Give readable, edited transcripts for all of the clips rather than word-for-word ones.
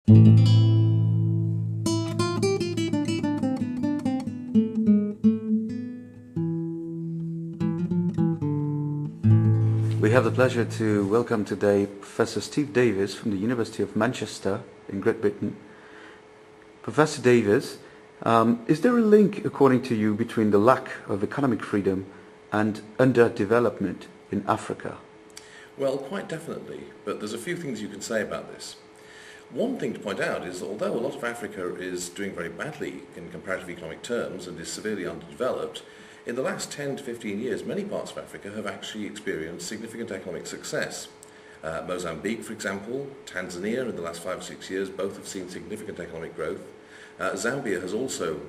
We have the pleasure to welcome today Professor Steve Davies from the University of Manchester in Great Britain. Professor Davies, is there a link, according to you, between the lack of economic freedom and underdevelopment in Africa? Well, quite definitely, but there's a few things you can say about this. One thing to point out is that although a lot of Africa is doing very badly in comparative economic terms and is severely underdeveloped, in the last 10 to 15 years, many parts of Africa have actually experienced significant economic success. Mozambique, for example, Tanzania in the last 5 or 6 years, both have seen significant economic growth. Zambia has also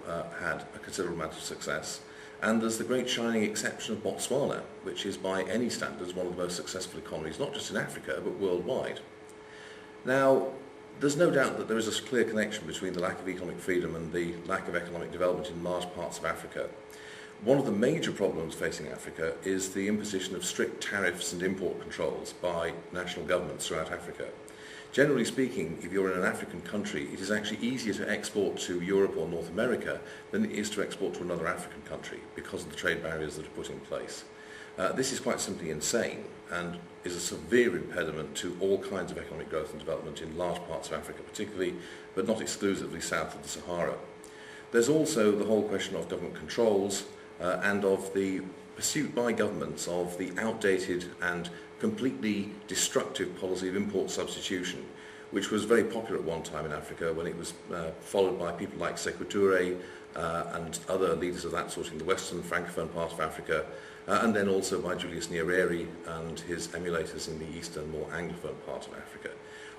had a considerable amount of success. And there's the great shining exception of Botswana, which is by any standards one of the most successful economies, not just in Africa, but worldwide. Now, there's no doubt that there is a clear connection between the lack of economic freedom and the lack of economic development in large parts of Africa. One of the major problems facing Africa is the imposition of strict tariffs and import controls by national governments throughout Africa. Generally speaking, if you're in an African country, it is actually easier to export to Europe or North America than it is to export to another African country because of the trade barriers that are put in place. This is quite simply insane and is a severe impediment to all kinds of economic growth and development in large parts of Africa, particularly, but not exclusively, south of the Sahara. There's also the whole question of government controls and of the pursuit by governments of the outdated and completely destructive policy of import substitution, which was very popular at one time in Africa when it was followed by people like Sékou Touré and other leaders of that sort in the western francophone part of Africa, and then also by Julius Nyerere and his emulators in the eastern, more anglophone part of Africa.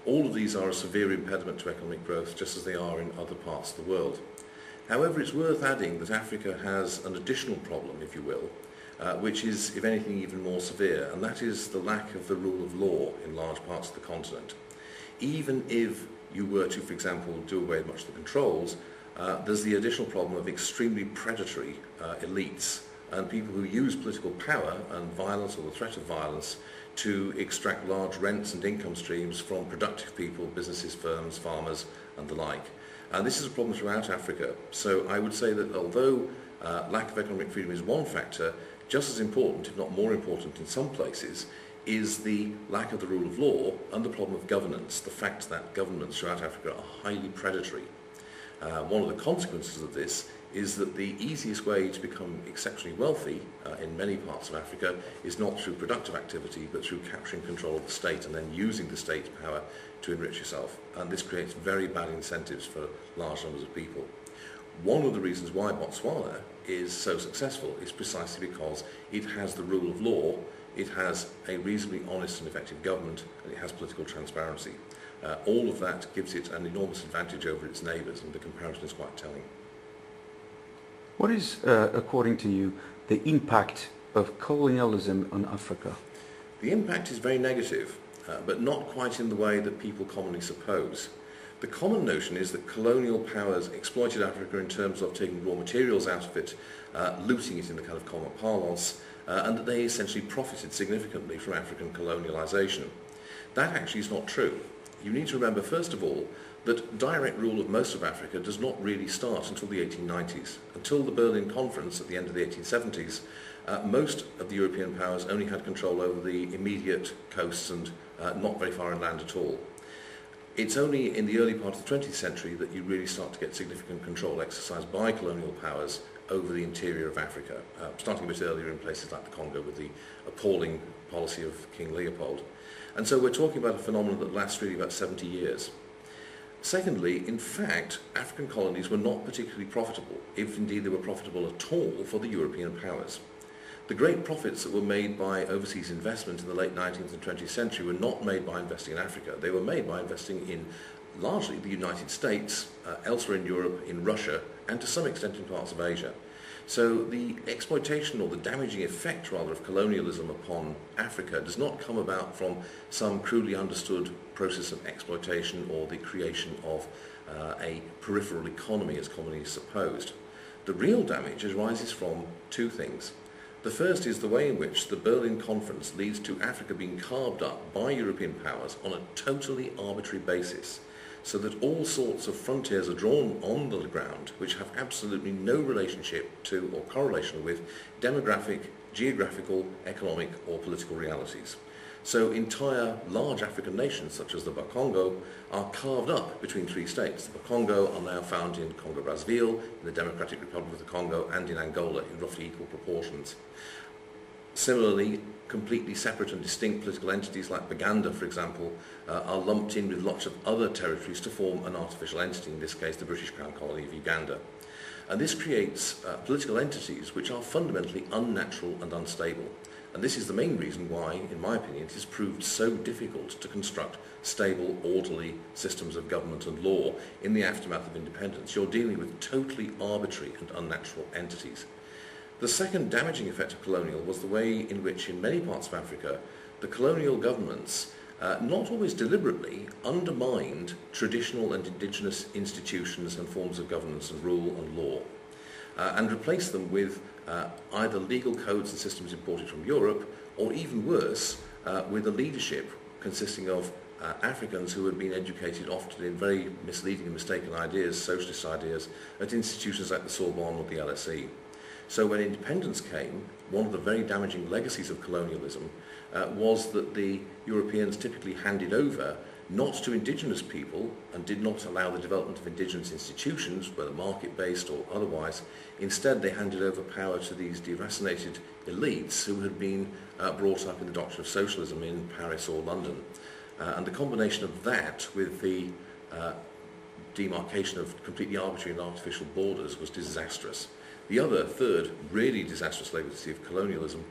All of these are a severe impediment to economic growth, just as they are in other parts of the world. However, it's worth adding that Africa has an additional problem, if you will, which is, if anything, even more severe, and that is the lack of the rule of law in large parts of the continent. Even if you were to, for example, do away with much of the controls, there's the additional problem of extremely predatory elites and people who use political power and violence or the threat of violence to extract large rents and income streams from productive people, businesses, firms, farmers and the like. And this is a problem throughout Africa. So I would say that although lack of economic freedom is one factor, just as important, if not more important in some places, is the lack of the rule of law and the problem of governance, the fact that governments throughout Africa are highly predatory. One of the consequences of this is that the easiest way to become exceptionally wealthy in many parts of Africa is not through productive activity, but through capturing control of the state and then using the state's power to enrich yourself. And this creates very bad incentives for large numbers of people. One of the reasons why Botswana is so successful is precisely because it has the rule of law, it has a reasonably honest and effective government, and it has political transparency. All of that gives it an enormous advantage over its neighbours, and the comparison is quite telling. What is, according to you, the impact of colonialism on Africa? The impact is very negative, but not quite in the way that people commonly suppose. The common notion is that colonial powers exploited Africa in terms of taking raw materials out of it, looting it in the kind of common parlance, and that they essentially profited significantly from African colonialisation. That actually is not true. You need to remember, first of all, that direct rule of most of Africa does not really start until the 1890s. Until the Berlin Conference at the end of the 1870s, most of the European powers only had control over the immediate coasts and not very far inland at all. It's only in the early part of the 20th century that you really start to get significant control exercised by colonial powers over the interior of Africa, starting a bit earlier in places like the Congo with the appalling policy of King Leopold. And so we're talking about a phenomenon that lasts really about 70 years. Secondly, in fact, African colonies were not particularly profitable, if indeed they were profitable at all for the European powers. The great profits that were made by overseas investment in the late 19th and 20th century were not made by investing in Africa. They were made by investing in largely the United States, elsewhere in Europe, in Russia, and to some extent in parts of Asia. So the exploitation, or the damaging effect rather, of colonialism upon Africa does not come about from some crudely understood process of exploitation or the creation of a peripheral economy as commonly supposed. The real damage arises from two things. The first is the way in which the Berlin Conference leads to Africa being carved up by European powers on a totally arbitrary basis. so that all sorts of frontiers are drawn on the ground which have absolutely no relationship to or correlation with demographic, geographical, economic or political realities. So entire large African nations such as the Bakongo are carved up between three states. The Bakongo are now found in Congo-Brazzaville, in the Democratic Republic of the Congo and in Angola in roughly equal proportions. Similarly, completely separate and distinct political entities like Baganda, for example, are lumped in with lots of other territories to form an artificial entity, in this case the British Crown Colony of Uganda. And this creates political entities which are fundamentally unnatural and unstable. And this is the main reason why, in my opinion, it has proved so difficult to construct stable, orderly systems of government and law in the aftermath of independence. You're dealing with totally arbitrary and unnatural entities. The second damaging effect of colonial was the way in which, in many parts of Africa, the colonial governments, not always deliberately, undermined traditional and indigenous institutions and forms of governance and rule and law, and replaced them with either legal codes and systems imported from Europe, or even worse, with a leadership consisting of Africans who had been educated often in very misleading and mistaken ideas, socialist ideas, at institutions like the Sorbonne or the LSE. So when independence came, one of the very damaging legacies of colonialism was that the Europeans typically handed over not to indigenous people and did not allow the development of indigenous institutions, whether market-based or otherwise. Instead, they handed over power to these deracinated elites who had been brought up in the doctrine of socialism in Paris or London. And the combination of that with the demarcation of completely arbitrary and artificial borders was disastrous. The other, third, really disastrous legacy of colonialism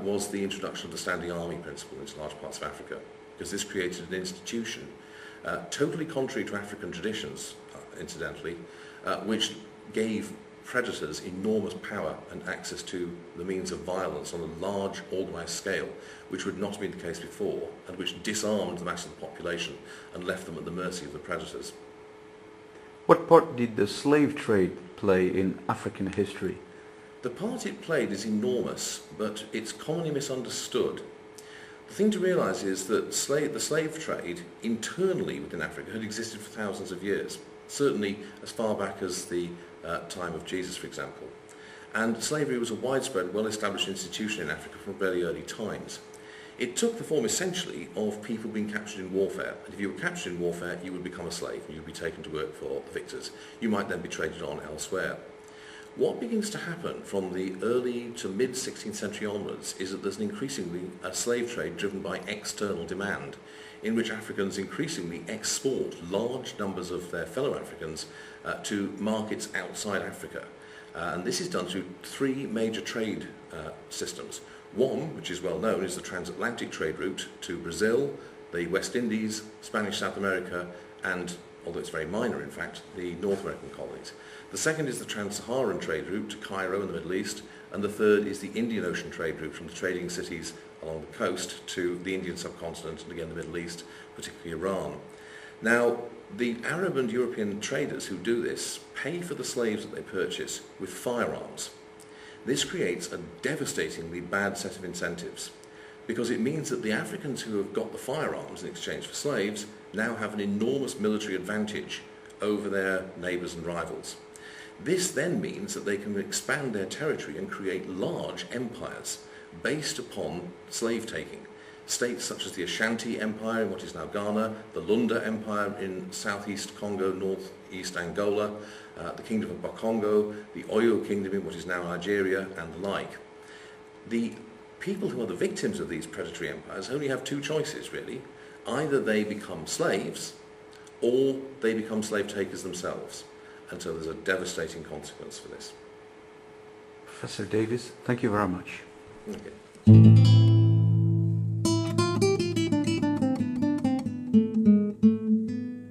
was the introduction of the standing army principle into large parts of Africa, because this created an institution totally contrary to African traditions, incidentally, which gave predators enormous power and access to the means of violence on a large organised scale, which would not have been the case before, and which disarmed the mass of the population and left them at the mercy of the predators. What part did the slave trade play in African history? The part it played is enormous, but it's commonly misunderstood. The thing to realise is that the slave trade internally within Africa had existed for thousands of years, certainly as far back as the time of Jesus, for example. And slavery was a widespread, well-established institution in Africa from very early times. It took the form essentially of people being captured in warfare. And if you were captured in warfare, you would become a slave and you would be taken to work for the victors. You might then be traded on elsewhere. What begins to happen from the early to mid-16th century onwards is that there's an increasingly a slave trade driven by external demand, in which Africans increasingly export large numbers of their fellow Africans to markets outside Africa. And this is done through three major trade systems. One, which is well known, is the transatlantic trade route to Brazil, the West Indies, Spanish South America, and, although it's very minor in fact, the North American colonies. The second is the trans-Saharan trade route to Cairo in the Middle East, and the third is the Indian Ocean trade route from the trading cities along the coast to the Indian subcontinent and again the Middle East, particularly Iran. Now, the Arab and European traders who do this pay for the slaves that they purchase with firearms. This creates a devastatingly bad set of incentives, because it means that the Africans who have got the firearms in exchange for slaves now have an enormous military advantage over their neighbours and rivals. This then means that they can expand their territory and create large empires based upon slave taking. States such as the Ashanti Empire in what is now Ghana, the Lunda Empire in southeast Congo, northeast Angola, the Kingdom of Bakongo, the Oyo Kingdom in what is now Nigeria, and the like. The people who are the victims of these predatory empires only have two choices, really. Either they become slaves, or they become slave takers themselves. And so there's a devastating consequence for this. Professor Davies, thank you very much. Okay.